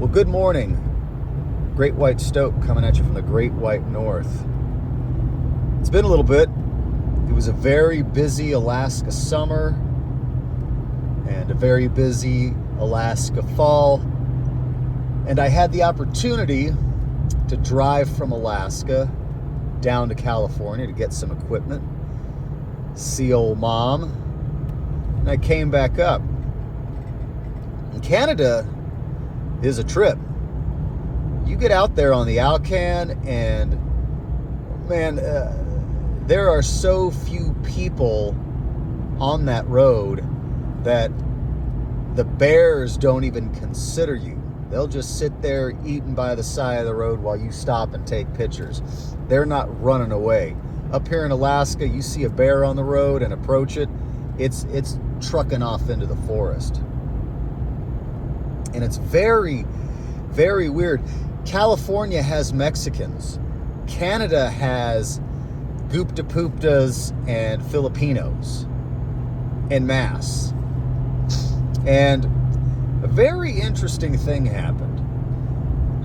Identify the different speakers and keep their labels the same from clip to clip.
Speaker 1: Well, good morning. Great White Stoke coming at you from the Great White North. It's been a little bit. It was a very busy Alaska summer and a very busy Alaska fall. And I had the opportunity to drive from Alaska down to California to get some equipment, see old mom, and I came back up. And Canada is a trip. You get out there on the Alcan and man, there are so few people on that road that the bears don't even consider you. They'll just sit there eating by the side of the road while you stop and take pictures. They're not running away. Up here in Alaska, you see a bear on the road and approach it, it's trucking off into the forest. And it's very, very weird. California has Mexicans. Canada has Gupta-Puptas and Filipinos en masse. And a very interesting thing happened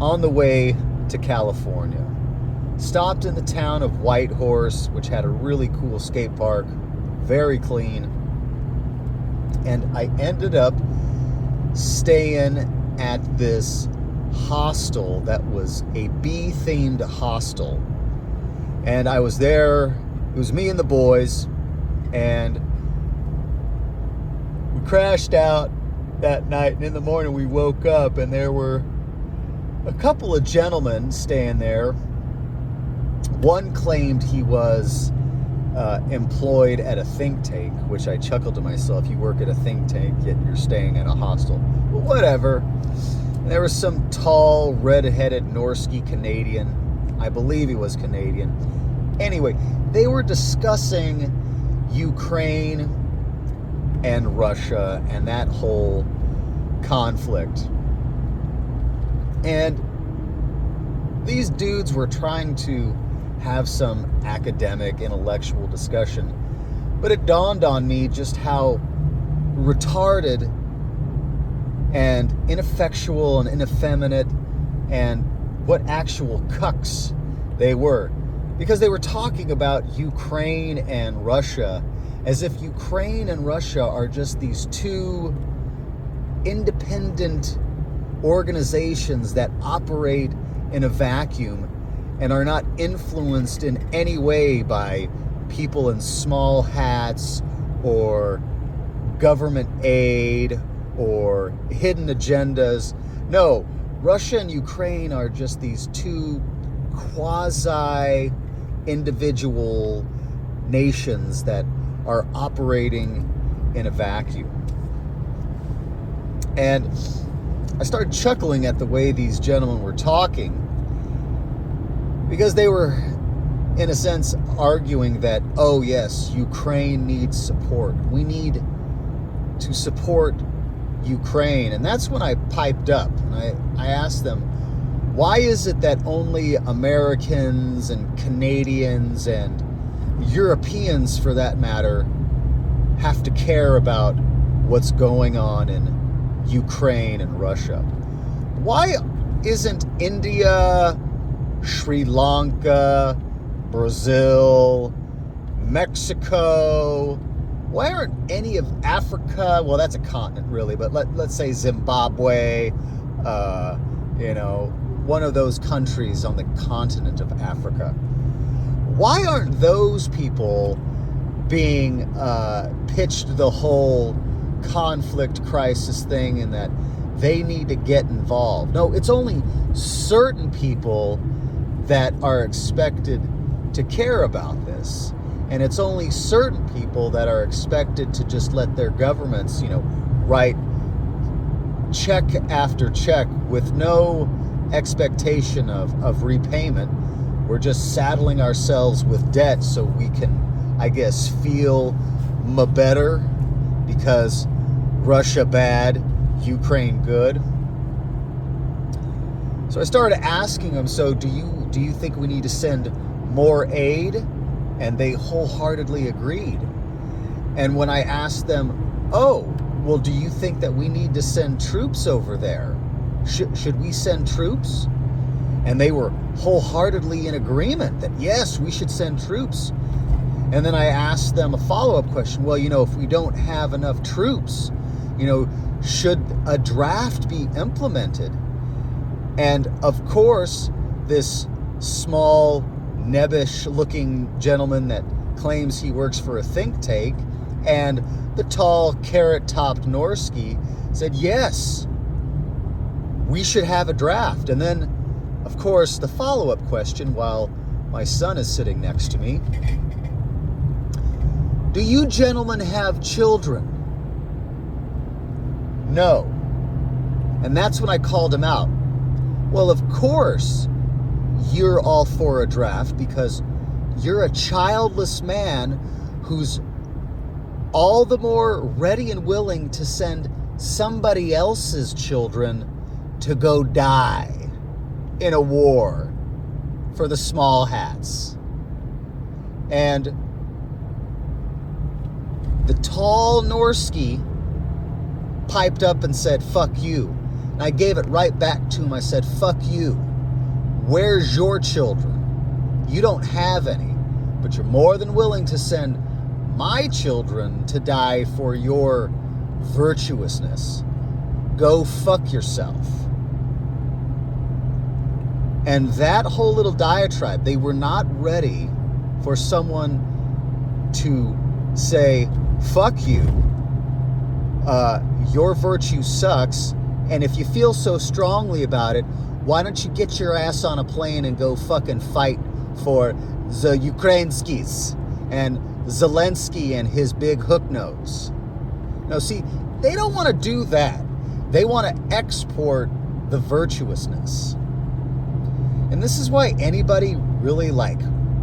Speaker 1: on the way to California. Stopped in the town of Whitehorse, which had a really cool skate park, very clean. And I ended up staying at this hostel that was a bee-themed hostel. And I was there, it was me and the boys, and we crashed out that night, and in the morning we woke up and there were a couple of gentlemen staying there. One claimed he was employed at a think tank, which I chuckled to myself. You work at a think tank, yet you're staying at a hostel. Well, whatever. And there was some tall, red-headed Norsky Canadian. I believe he was Canadian. Anyway, they were discussing Ukraine and Russia and that whole conflict. And these dudes were trying to have some academic, intellectual discussion. But it dawned on me just how retarded and ineffectual and ineffeminate and what actual cucks they were. Because they were talking about Ukraine and Russia as if Ukraine and Russia are just these two independent organizations that operate in a vacuum and are not influenced in any way by people in small hats or government aid or hidden agendas. No, Russia and Ukraine are just these two quasi-individual nations that are operating in a vacuum. And I started chuckling at the way these gentlemen were talking, because they were, in a sense, arguing that, oh yes, Ukraine needs support. We need to support Ukraine. And that's when I piped up and I asked them, why is it that only Americans and Canadians and Europeans, for that matter, have to care about what's going on in Ukraine and Russia? Why isn't India, Sri Lanka, Brazil, Mexico, why aren't any of Africa, well, that's a continent really, but let's say Zimbabwe, one of those countries on the continent of Africa, why aren't those people being pitched the whole conflict crisis thing and that they need to get involved? No, it's only certain people that are expected to care about this. And it's only certain people that are expected to just let their governments, write check after check with no expectation of repayment. We're just saddling ourselves with debt so we can, I guess, feel better because Russia bad, Ukraine good. So I started asking them, so do you think we need to send more aid? And they wholeheartedly agreed. And when I asked them, oh, well, do you think that we need to send troops over there? should we send troops? And they were wholeheartedly in agreement that, yes, we should send troops. And then I asked them a follow-up question. Well, if we don't have enough troops, should a draft be implemented? And of course, this small, nebbish-looking gentleman that claims he works for a think tank and the tall, carrot-topped Norski said, yes, we should have a draft. And then, of course, the follow-up question, while my son is sitting next to me, do you gentlemen have children? No. And that's when I called him out. Well, of course, you're all for a draft because you're a childless man who's all the more ready and willing to send somebody else's children to go die in a war for the small hats. And the tall Norski piped up and said, fuck you. And I gave it right back to him. I said, fuck you. Where's your children? You don't have any, but you're more than willing to send my children to die for your virtuousness. Go fuck yourself. And that whole little diatribe, they were not ready for someone to say, fuck you, your virtue sucks, and if you feel so strongly about it, why don't you get your ass on a plane and go fucking fight for the Ukrainskis and Zelensky and his big hook nose. Now see, they don't want to do that. They want to export the virtuousness. And this is why anybody really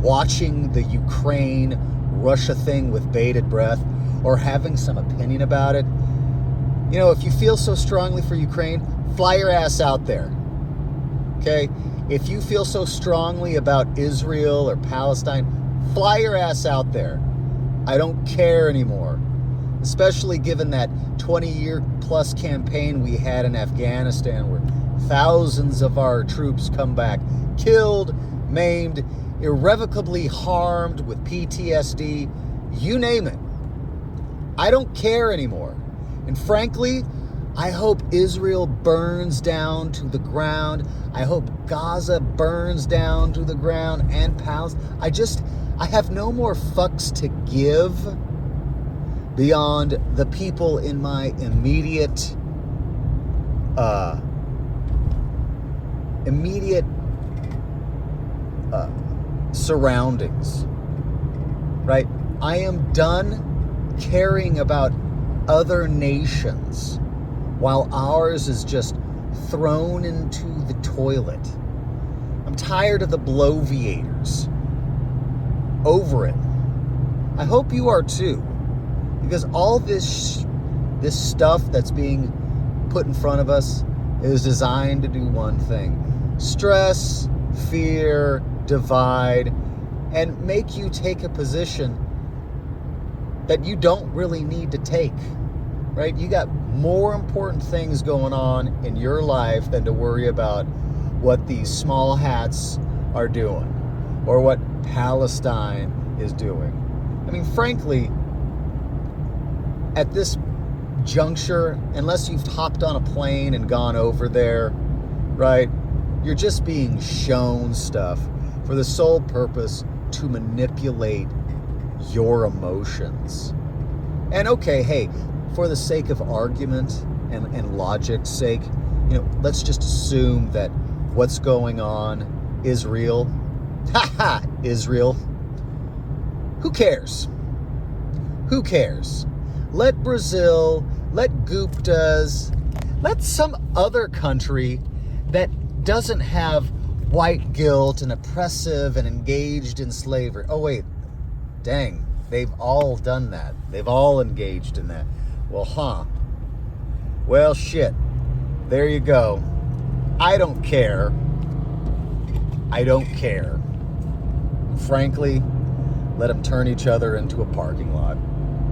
Speaker 1: watching the Ukraine-Russia thing with bated breath or having some opinion about it, if you feel so strongly for Ukraine, fly your ass out there. Okay? If you feel so strongly about Israel or Palestine, fly your ass out there. I don't care anymore. Especially given that 20-year-plus campaign we had in Afghanistan where thousands of our troops come back killed, maimed, irrevocably harmed with PTSD, you name it. I don't care anymore. And frankly, I hope Israel burns down to the ground. I hope Gaza burns down to the ground and Palestine. I have no more fucks to give beyond the people in my immediate surroundings, right? I am done caring about other nations while ours is just thrown into the toilet. I'm tired of the bloviators. Over it. I hope you are too, because all this stuff that's being put in front of us is designed to do one thing: stress, fear, divide, and make you take a position that you don't really need to take, right? You got more important things going on in your life than to worry about what these small hats are doing or what Palestine is doing. I mean, frankly, at this juncture, unless you've hopped on a plane and gone over there, right, you're just being shown stuff for the sole purpose to manipulate your emotions. And okay, hey, for the sake of argument and logic's sake, let's just assume that what's going on is real. Haha, Israel. Who cares? Who cares? Let Brazil, let Guptas, let some other country that doesn't have white guilt and oppressive and engaged in slavery. Oh wait, dang, they've all done that. They've all engaged in that. Well, well, shit. There you go. I don't care. I don't care. Frankly, let them turn each other into a parking lot.